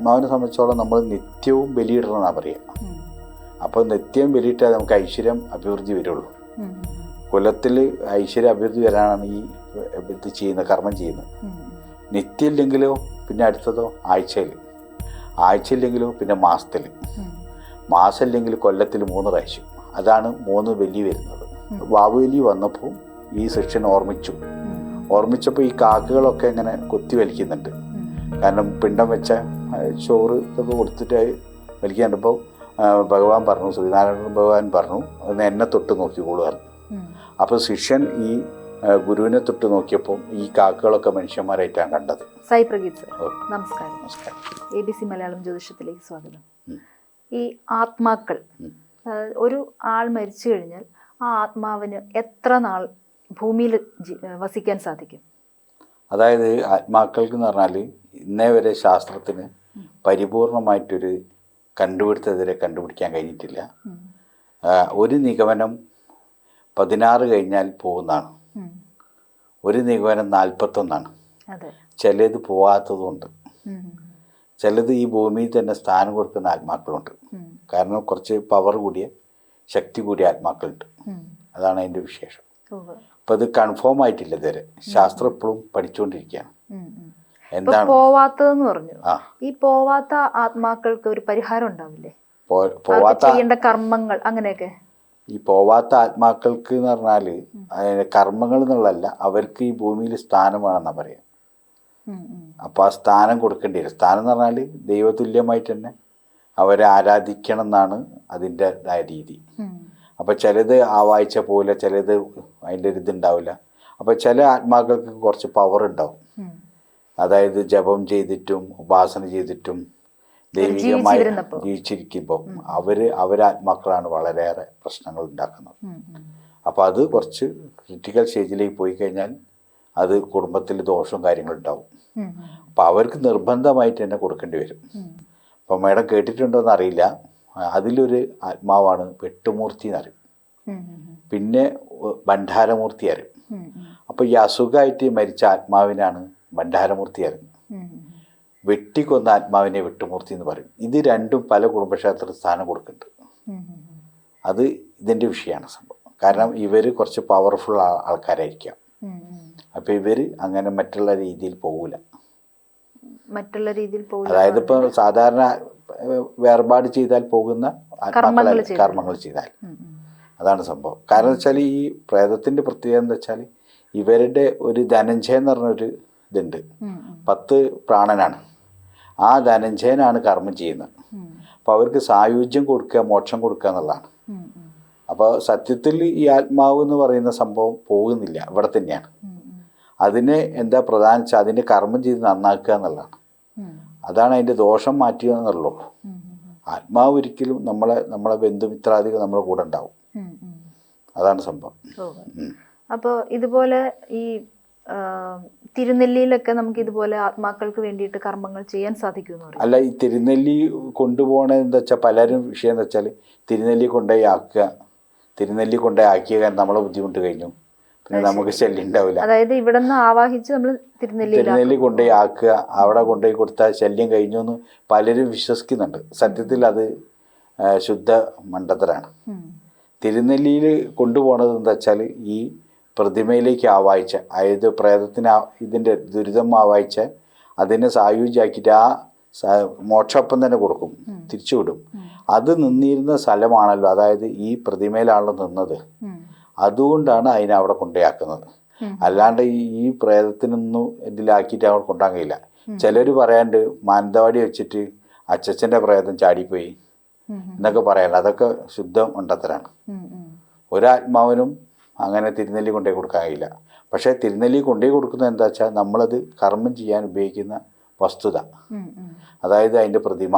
ആത്മാവിനെ സംബന്ധിച്ചോളം നമ്മൾ നിത്യവും ബലിയിടണമെന്നാണ് പറയുക. അപ്പോൾ നിത്യം ബലിയിട്ടാൽ നമുക്ക് ഐശ്വര്യം അഭിവൃദ്ധി വരുള്ളൂ. കുലത്തിൽ ഐശ്വര്യ അഭിവൃദ്ധി വരാനാണ് ഈ ഇത് ചെയ്യുന്നത്, കർമ്മം ചെയ്യുന്നത്. നിത്യം ഇല്ലെങ്കിലോ പിന്നെ അടുത്തതോ ആഴ്ചയില്ലെങ്കിലോ പിന്നെ മാസം ഇല്ലെങ്കിൽ കൊല്ലത്തിൽ 3 പ്രാവശ്യം. അതാണ് 3 ബലി വരുന്നത്. വാവുബലി വന്നപ്പോൾ ഈ സെക്ഷൻ ഓർമ്മിച്ചപ്പോൾ ഈ കാക്കകളൊക്കെ ഇങ്ങനെ കൊത്തി വലിക്കുന്നുണ്ട്. കാരണം പിണ്ടം വെച്ച ചോറ് ഇതൊക്കെ കൊടുത്തിട്ട് വലിക്കാണ്ടപ്പോൾ ഭഗവാൻ പറഞ്ഞു, ശ്രീനാരായണ ഭഗവാൻ പറഞ്ഞു, ഒന്ന് എന്നെ തൊട്ട് നോക്കിക്കോളൂ പറഞ്ഞു. അപ്പോൾ ശിഷ്യൻ ഈ ഗുരുവിനെ തൊട്ട് നോക്കിയപ്പോൾ ഈ കാക്കകളൊക്കെ മനുഷ്യന്മാരായിട്ടാണ് കണ്ടത്. സായി പ്രഗീത് സർ, നമസ്കാരം. ABC മലയാളം ജ്യോതിഷത്തിലേക്ക് സ്വാഗതം. ഈ ആത്മാക്കൾ, ഒരു ആൾ മരിച്ചു കഴിഞ്ഞാൽ ആ ആത്മാവിന് എത്ര നാൾ ഭൂമിയിൽ വസിക്കാൻ സാധിക്കും? അതായത് ആത്മാക്കൾക്ക് എന്ന് പറഞ്ഞാൽ ഇന്നേ വരെ ശാസ്ത്രത്തിന് പരിപൂർണമായിട്ടൊരു കണ്ടുപിടുത്തത്തിനെ കണ്ടുപിടിക്കാൻ കഴിഞ്ഞിട്ടില്ല. ഒരു നിഗമനം 16 കഴിഞ്ഞാൽ പോകുന്നതാണ്, ഒരു നിഗമനം 41. ചിലത് പോകാത്തതുകൊണ്ട്, ചിലത് ഈ ഭൂമിയിൽ തന്നെ സ്ഥാനം കൊടുക്കുന്ന ആത്മാക്കളുണ്ട്. കാരണം കുറച്ച് പവർ കൂടിയ, ശക്തി കൂടിയ ആത്മാക്കളുണ്ട്. അതാണ് അതിൻ്റെ വിശേഷം. അപ്പം അത് കൺഫേം ആയിട്ടില്ല ഇതുവരെ. ശാസ്ത്രം ഇപ്പോഴും പഠിച്ചുകൊണ്ടിരിക്കുകയാണ്. എന്താണ് പോവാത്തതെന്ന് പറഞ്ഞു? ഈ പോവാത്ത ആത്മാക്കൾക്ക് ഒരു പരിഹാരം ഉണ്ടാവില്ലേ? ചെയ്യേണ്ട കർമ്മങ്ങൾ അങ്ങനെയൊക്കെ. ഈ പോവാത്ത ആത്മാക്കൾക്ക് എന്ന് പറഞ്ഞാൽ കർമ്മങ്ങൾ എന്നുള്ളതല്ല, അവർക്ക് ഈ ഭൂമിയിൽ സ്ഥാനം വേണമെന്നാണ് പറയാം. അപ്പോൾ ആ സ്ഥാനം കൊടുക്കേണ്ടി വരും. സ്ഥാനം എന്ന് പറഞ്ഞാൽ ദൈവതുല്യമായിട്ട് തന്നെ അവരെ ആരാധിക്കണം എന്നാണ് അതിൻ്റെതായ രീതി. അപ്പോൾ ചിലത് ആ വായിച്ച പോലെ, ചിലത് അതിൻ്റെ ഒരു ഇതുണ്ടാവില്ല. അപ്പോൾ ചില ആത്മാക്കൾക്ക് കുറച്ച് പവർ ഉണ്ടാവും. അതായത് ജപം ചെയ്തിട്ടും ഉപാസന ചെയ്തിട്ടും ദൈവികമായി ജീവിച്ചിരിക്കുമ്പോൾ അവരാത്മാക്കളാണ് വളരെയേറെ പ്രശ്നങ്ങൾ ഉണ്ടാക്കുന്നത്. അപ്പോൾ അത് കുറച്ച് ക്രിട്ടിക്കൽ സ്റ്റേജിലേക്ക് പോയി കഴിഞ്ഞാൽ അത് കുടുംബത്തിൽ ദോഷവും കാര്യങ്ങളും ഉണ്ടാവും. അപ്പോൾ അവർക്ക് നിർബന്ധമായിട്ട് തന്നെ കൊടുക്കേണ്ടി വരും. അപ്പോൾ മേഡം കേട്ടിട്ടുണ്ടോയെന്ന് അറിയില്ല, അതിലൊരു ആത്മാവാണ് വെട്ടുമൂർത്തി എന്നറിയും, പിന്നെ ഭണ്ഡാരമൂർത്തി അറിയും. അപ്പോൾ ഈ അസുഖമായിട്ട് മരിച്ച ആത്മാവിനാണ് ഭണ്ഡാരമൂർത്തി അറിയും, വെട്ടിക്കൊന്ന ആത്മാവിനെ വെട്ടുമൂർത്തി എന്ന് പറയും. ഇത് രണ്ടും പല കുടുംബക്ഷേത്രത്തിൽ സ്ഥാനം കൊടുക്കുന്നുണ്ട്. അത് ഇതിൻ്റെ വിഷയമാണ് സംഭവം. കാരണം ഇവർ കുറച്ച് പവർഫുൾ ആൾക്കാരായിരിക്കാം. അപ്പോൾ ഇവർ അങ്ങനെ മറ്റുള്ള രീതിയിൽ പോകില്ല. അതായത് ഇപ്പോൾ സാധാരണ വേർപാട് ചെയ്താൽ പോകുന്ന കർമ്മങ്ങൾ ചെയ്താൽ അതാണ് സംഭവം. കാരണം വെച്ചാൽ ഈ പ്രേതത്തിൻ്റെ പ്രത്യേകത എന്താ വെച്ചാൽ ഇവരുടെ ഒരു ധനഞ്ജയം എന്ന് പറഞ്ഞൊരു ഇതുണ്ട്. 10 പ്രാണനാണ്. ആ ധനഞ്ജയനാണ് കർമ്മം ചെയ്യുന്നത്. അപ്പോൾ അവർക്ക് സായുജ്യം കൊടുക്കുക, മോക്ഷം കൊടുക്കുക എന്നുള്ളതാണ്. അപ്പോൾ സത്യത്തിൽ ഈ ആത്മാവ് എന്ന് പറയുന്ന സംഭവം പോകുന്നില്ല, ഇവിടെ തന്നെയാണ്. അതിനെ എന്താ പ്രധാനം വെച്ചാൽ അതിൻ്റെ കർമ്മം ചെയ്ത് നന്നാക്കുക എന്നുള്ളതാണ്. അതാണ് അതിൻ്റെ ദോഷം മാറ്റുക എന്നുള്ളൂ. ആത്മാവ് ഒരിക്കലും നമ്മളെ ബന്ധുമിത്രാദികൾ നമ്മളെ കൂടെ ഉണ്ടാവും. അതാണ് സംഭവം. അപ്പോൾ ഇതുപോലെ ഈ തിരുനെല്ലിയിലൊക്കെ നമുക്ക് ഇതുപോലെ ആത്മാക്കൾക്ക് വേണ്ടിയിട്ട് കർമ്മങ്ങൾ ചെയ്യാൻ സാധിക്കുമെന്ന് പറയും. അല്ല, ഈ തിരുനെല്ലി കൊണ്ടുപോകണത് എന്താ വെച്ചാൽ പലരും വിഷയം എന്താ വെച്ചാൽ തിരുനെല്ലി കൊണ്ടുപോയി ആക്കിയ നമ്മളെ ബുദ്ധിമുട്ട് കഴിഞ്ഞു, പിന്നെ നമുക്ക് ശല്യം ഉണ്ടാവില്ല. അതായത് ഇവിടെ നിന്ന് ആവാഹിച്ച് നമ്മൾ തിരുനെല്ലി കൊണ്ടുപോയി ആക്കുക, അവിടെ കൊണ്ടുപോയി കൊടുത്താൽ ശല്യം കഴിഞ്ഞു എന്ന് പലരും വിശ്വസിക്കുന്നുണ്ട്. സത്യത്തിൽ അത് ശുദ്ധ മണ്ടത്തരാണ്. തിരുനെല്ലിയിൽ കൊണ്ടുപോകണത് എന്താ വെച്ചാൽ ഈ പ്രതിമയിലേക്ക് ആവാഹിച്ച, അതായത് പ്രേതത്തിന് ഇതിൻ്റെ ദുരിതം ആവാഹിച്ച അതിനെ സായുജ്യാക്കിയിട്ട് ആ മോക്ഷപ്പം തന്നെ കൊടുക്കും, തിരിച്ചുവിടും. അത് നിന്നിരുന്ന സ്ഥലമാണല്ലോ, അതായത് ഈ പ്രതിമയിലാണല്ലോ നിന്നത്. അതുകൊണ്ടാണ് അതിനെ അവിടെ കൊണ്ടുപോയാക്കുന്നത്. അല്ലാണ്ട് ഈ പ്രേതത്തിനൊന്നും ഇതിലാക്കിയിട്ട് അവിടെ കൊണ്ടുപോകാൻ കഴിയില്ല. ചിലർ പറയാണ്ട് മാനന്തവാടി വെച്ചിട്ട് അച്ചച്ചൻ്റെ പ്രേതം ചാടിപ്പോയി എന്നൊക്കെ പറയാനുണ്ട്. അതൊക്കെ ശുദ്ധം മണ്ടത്തരാണ്. ഒരാത്മാവിനും അങ്ങനെ തിരുനെല്ലി കൊണ്ടുപോയി കൊടുക്കാൻ കഴിയില്ല. പക്ഷേ തിരുനെല്ലി കൊണ്ടുപോയി കൊടുക്കുന്നത് എന്താ വെച്ചാൽ നമ്മളത് കർമ്മം ചെയ്യാൻ ഉപയോഗിക്കുന്ന വസ്തുത, അതായത് അതിൻ്റെ പ്രതിമ,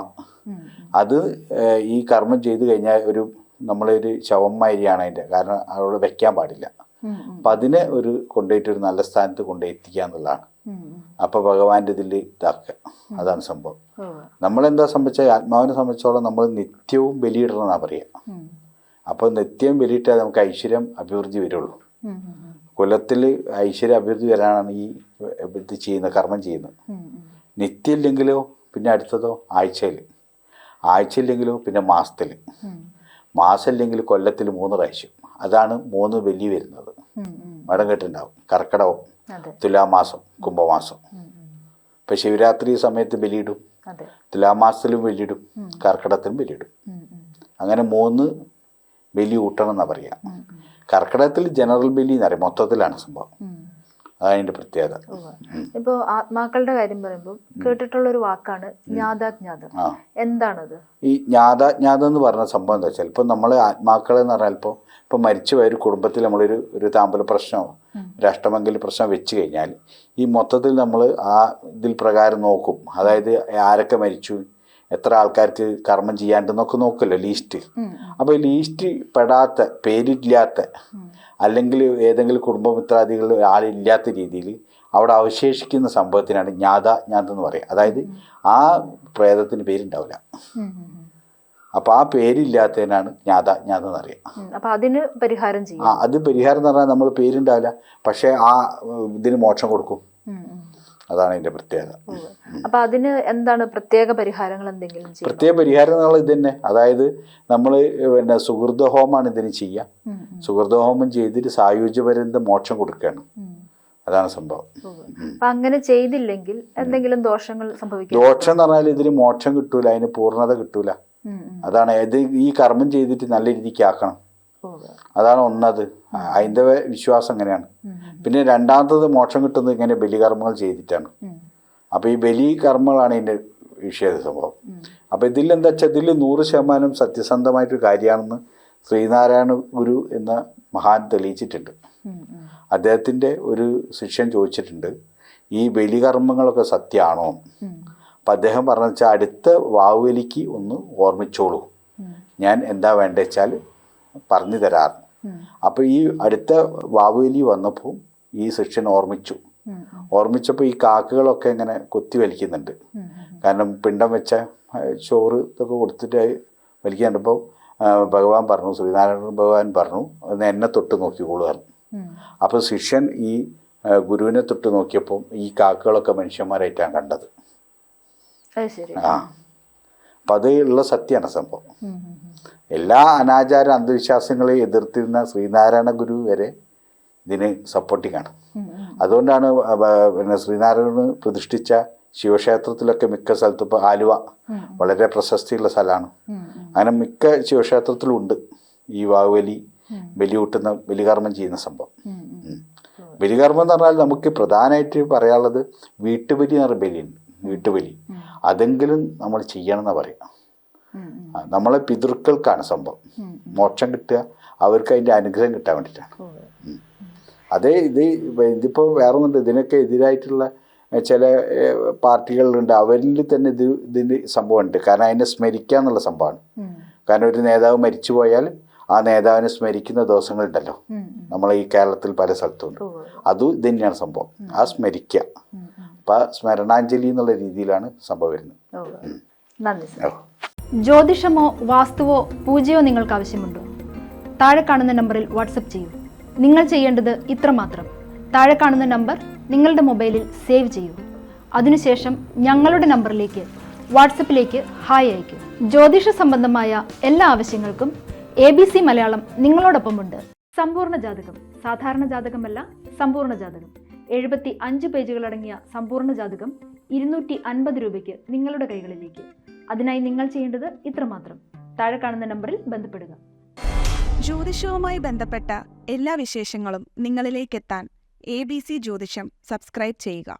അത് ഈ കർമ്മം ചെയ്ത് കഴിഞ്ഞാൽ നമ്മളൊരു ശവമാരിയാണ് അതിൻ്റെ. കാരണം അവിടെ വെക്കാൻ പാടില്ല. അപ്പം അതിനെ കൊണ്ടുപോയിട്ടൊരു നല്ല സ്ഥാനത്ത് കൊണ്ടുപോയി എത്തിക്കുക എന്നുള്ളതാണ്. അപ്പോൾ ഭഗവാന്റെ ഇതിൽ ഇതാക്കുക, അതാണ് സംഭവം. നമ്മളെന്താ സംബന്ധിച്ചാൽ ആത്മാവിനെ സംബന്ധിച്ചോളം നമ്മൾ നിത്യവും ബലിയിടണമെന്നാണ് പറയുക. അപ്പോൾ നിത്യം ബലിയിട്ടാൽ നമുക്ക് ഐശ്വര്യം അഭിവൃദ്ധി വരുള്ളൂ. കുലത്തിൽ ഐശ്വര്യ അഭിവൃദ്ധി വരാനാണ് ഈ ഇത് ചെയ്യുന്നത്, കർമ്മം ചെയ്യുന്നത്. നിത്യം ഇല്ലെങ്കിലോ പിന്നെ അടുത്തതോ ആഴ്ചയില്ലെങ്കിലോ പിന്നെ മാസത്തിൽ, മാസമില്ലെങ്കിൽ കൊല്ലത്തിൽ 3 പ്രാവശ്യം. അതാണ് 3 ബലി വരുന്നത്. മടം കേട്ടുണ്ടാവും. കർക്കിടകം, തുലാമാസം, കുംഭമാസം. ഇപ്പം ശിവരാത്രി സമയത്ത് ബലിയിടും, തുലാമാസത്തിലും ബലിയിടും, കർക്കിടകത്തിലും ബലിയിടും. അങ്ങനെ 3 ബലി ഊട്ടണം എന്നാണ് പറയുക. കർക്കിടകത്തിൽ ജനറൽ ബലി എന്ന് പറയും, മൊത്തത്തിലാണ് സംഭവം. അതതിൻ്റെ പ്രത്യേകത. ഇപ്പോൾ ആത്മാക്കളുടെ കാര്യം പറയുമ്പോൾ കേട്ടിട്ടുള്ള ഒരു വാക്കാണ് ജ്ഞാതാജ്ഞാതം. എന്താണത്? ഈ ജ്ഞാതാജ്ഞാതം എന്ന് പറഞ്ഞ സംഭവം എന്താ വെച്ചാൽ, ഇപ്പം നമ്മൾ ആത്മാക്കൾ എന്ന് പറഞ്ഞാൽ ഇപ്പം മരിച്ചുപോയ ഒരു കുടുംബത്തിൽ നമ്മളൊരു താമ്പല പ്രശ്നമോ ഒരു അഷ്ടമംഗല പ്രശ്നം വെച്ച് കഴിഞ്ഞാൽ ഈ മൊത്തത്തിൽ നമ്മൾ ആ ഇതിൽ പ്രകാരം നോക്കും. അതായത് ആരൊക്കെ മരിച്ചു, എത്ര ആൾക്കാർക്ക് കർമ്മം ചെയ്യാണ്ടെന്നൊക്കെ നോക്കുമല്ലോ ലീസ്റ്റ്. അപ്പോൾ ഈ ലീസ്റ്റ് പെടാത്ത, പേരില്ലാത്ത, അല്ലെങ്കിൽ ഏതെങ്കിലും കുടുംബമിത്രാദികൾ ആളില്ലാത്ത രീതിയിൽ അവിടെ അവശേഷിക്കുന്ന സംഭവത്തിനാണ് ജ്ഞാതം എന്ന് പറയുക. അതായത് ആ പ്രേതത്തിന് പേരുണ്ടാവില്ല. അപ്പോൾ ആ പേരില്ലാത്തതിനാണ് ജ്ഞാതം എന്ന് പറയുക. അപ്പോൾ അതിന് പരിഹാരം ചെയ്യും. അത് പരിഹാരം എന്ന് പറഞ്ഞാൽ നമ്മൾ പേരുണ്ടാവില്ല, പക്ഷേ ആ ഇതിന് മോക്ഷം കൊടുക്കും. അതാണ് ഇതിൻ്റെ പ്രത്യേകത. അപ്പം അതിന് എന്താണ് പ്രത്യേക പരിഹാരങ്ങൾ എന്തെങ്കിലും? പ്രത്യേക പരിഹാരം എന്നുള്ള ഇത് തന്നെ. അതായത് നമ്മൾ പിന്നെ സുഹൃതഹോമമാണ് ഇതിന് ചെയ്യുക. സുഹൃതഹോമം ചെയ്തിട്ട് സായുജ്യപര്യന്തം മോക്ഷം കൊടുക്കുകയാണ്. അതാണ് സംഭവം. അങ്ങനെ ചെയ്തില്ലെങ്കിൽ എന്തെങ്കിലും ദോഷങ്ങൾ സംഭവിക്കും? ദോഷം എന്ന് പറഞ്ഞാൽ ഇതിന് മോക്ഷം കിട്ടൂല, അതിന് പൂർണ്ണത കിട്ടൂല. അതാണ് ഇത്. ഈ കർമ്മം ചെയ്തിട്ട് നല്ല രീതിക്ക് ആക്കണം. അതാണ് ഒന്നത്. ഹൈന്ദവ വിശ്വാസം അങ്ങനെയാണ്. പിന്നെ രണ്ടാമത്തത് മോക്ഷം കിട്ടുന്നത് ഇങ്ങനെ ബലികർമ്മങ്ങൾ ചെയ്തിട്ടാണ്. അപ്പോൾ ഈ ബലികർമ്മങ്ങളാണ് ഇതിൻ്റെ വിഷയ സംഭവം. അപ്പോൾ ഇതിലെന്താ വെച്ചാൽ, ഇതിൽ 100% സത്യസന്ധമായിട്ടൊരു കാര്യമാണെന്ന് ശ്രീനാരായണ ഗുരു എന്ന മഹാൻ തെളിയിച്ചിട്ടുണ്ട്. അദ്ദേഹത്തിൻ്റെ ഒരു ശിഷ്യൻ ചോദിച്ചിട്ടുണ്ട്, ഈ ബലികർമ്മങ്ങളൊക്കെ സത്യമാണോ? അപ്പം അദ്ദേഹം പറഞ്ഞു വെച്ചാൽ, അടുത്ത വാവുബലിക്ക് ഒന്ന് ഓർമ്മിച്ചോളൂ, ഞാൻ എന്താ വേണ്ടത് വെച്ചാൽ പറഞ്ഞു തരാറ്. അപ്പോൾ ഈ അടുത്ത വാവുബലി വന്നപ്പോൾ ഈ ശിഷ്യൻ ഓർമ്മിച്ചപ്പോൾ ഈ കാക്കകളൊക്കെ ഇങ്ങനെ കൊത്തി വലിക്കുന്നുണ്ട്. കാരണം പിണ്ടം വെച്ച ചോറ് ഇതൊക്കെ കൊടുത്തിട്ട് വലിക്കാണ്ടപ്പോൾ ഭഗവാൻ പറഞ്ഞു, ശ്രീനാരായണ ഭഗവാൻ പറഞ്ഞു, ഒന്ന് എന്നെ തൊട്ട് നോക്കിക്കോളൂ പറഞ്ഞു. അപ്പോൾ ശിഷ്യൻ ഈ ഗുരുവിനെ തൊട്ട് നോക്കിയപ്പോൾ ഈ കാക്കകളൊക്കെ മനുഷ്യന്മാരായിട്ടാണ് കണ്ടത്. അപ്പം അത് ഉള്ള സത്യമാണ് സംഭവം. എല്ലാ അനാചാര അന്ധവിശ്വാസങ്ങളെയും എതിർത്തിരുന്ന ശ്രീനാരായണ ഗുരു വരെ ഇതിന് സപ്പോർട്ടിങ്ങാണ്. അതുകൊണ്ടാണ് പിന്നെ ശ്രീനാരായണ പ്രതിഷ്ഠിച്ച ശിവക്ഷേത്രത്തിലൊക്കെ മിക്ക സ്ഥലത്തും, ഇപ്പോൾ ആലുവ വളരെ പ്രശസ്തിയുള്ള സ്ഥലമാണ്, അങ്ങനെ മിക്ക ശിവക്ഷേത്രത്തിലും ഉണ്ട് ഈ വാവുബലി, ബലിയൂട്ടുന്ന ബലികർമ്മം ചെയ്യുന്ന സംഭവം. ബലികർമ്മം എന്ന് പറഞ്ഞാൽ നമുക്ക് പ്രധാനമായിട്ട് പറയാനുള്ളത് വീട്ടുബലി എന്ന് പറഞ്ഞ ബലിയുണ്ട്. വീട്ടുബലി അതെങ്കിലും നമ്മൾ ചെയ്യണം എന്നാണ് പറയുക. നമ്മളെ പിതൃക്കൾക്കാണ് സംഭവം മോക്ഷം കിട്ടുക, അവർക്ക് അതിൻ്റെ അനുഗ്രഹം കിട്ടാൻ വേണ്ടിയിട്ടാണ്. അതേ ഇതിപ്പോൾ വേറെ ഒന്നുണ്ട്, ഇതിനൊക്കെ എതിരായിട്ടുള്ള ചില പാർട്ടികളുണ്ട്, അവരിൽ തന്നെ ഇതിന് സംഭവമുണ്ട്. കാരണം അതിനെ സ്മരിക്കുക എന്നുള്ള സംഭവമാണ്. കാരണം ഒരു നേതാവ് മരിച്ചു പോയാൽ ആ നേതാവിനെ സ്മരിക്കുന്ന ദിവസങ്ങളുണ്ടല്ലോ നമ്മളെ ഈ കേരളത്തിൽ പല സ്ഥലത്തുണ്ട്. അതും ഇത് തന്നെയാണ് സംഭവം, ആ സ്മരിക്കുക. അപ്പം സ്മരണാഞ്ജലി എന്നുള്ള രീതിയിലാണ് സംഭവം വരുന്നത്. നന്ദി സർ. ജ്യോതിഷമോ വാസ്തുവോ പൂജയോ നിങ്ങൾക്ക് ആവശ്യമുണ്ടോ? താഴെ കാണുന്ന നമ്പറിൽ വാട്സപ്പ് ചെയ്യൂ. നിങ്ങൾ ചെയ്യേണ്ടത് ഇത്രമാത്രം: താഴെ കാണുന്ന നമ്പർ നിങ്ങളുടെ മൊബൈലിൽ സേവ് ചെയ്യൂ. അതിനുശേഷം ഞങ്ങളുടെ നമ്പറിലേക്ക് വാട്സപ്പിലേക്ക് ഹായ് അയയ്ക്കൂ. ജ്യോതിഷ സംബന്ധമായ എല്ലാ ആവശ്യങ്ങൾക്കും ABC മലയാളം നിങ്ങളോടൊപ്പമുണ്ട്. സമ്പൂർണ്ണ ജാതകം, സാധാരണ ജാതകമല്ല, സമ്പൂർണ്ണ ജാതകം. 75 പേജുകളടങ്ങിയ സമ്പൂർണ്ണ ജാതകം 250 രൂപയ്ക്ക് നിങ്ങളുടെ കൈകളിലേക്ക്. അതിനായി നിങ്ങൾ ചെയ്യേണ്ടത് ഇത്രമാത്രം: താഴെ കാണുന്ന നമ്പറിൽ ബന്ധപ്പെടുക. ജ്യോതിഷവുമായി ബന്ധപ്പെട്ട എല്ലാ വിശേഷങ്ങളും നിങ്ങളിലേക്കെത്താൻ ABC ജ്യോതിഷം സബ്സ്ക്രൈബ് ചെയ്യുക.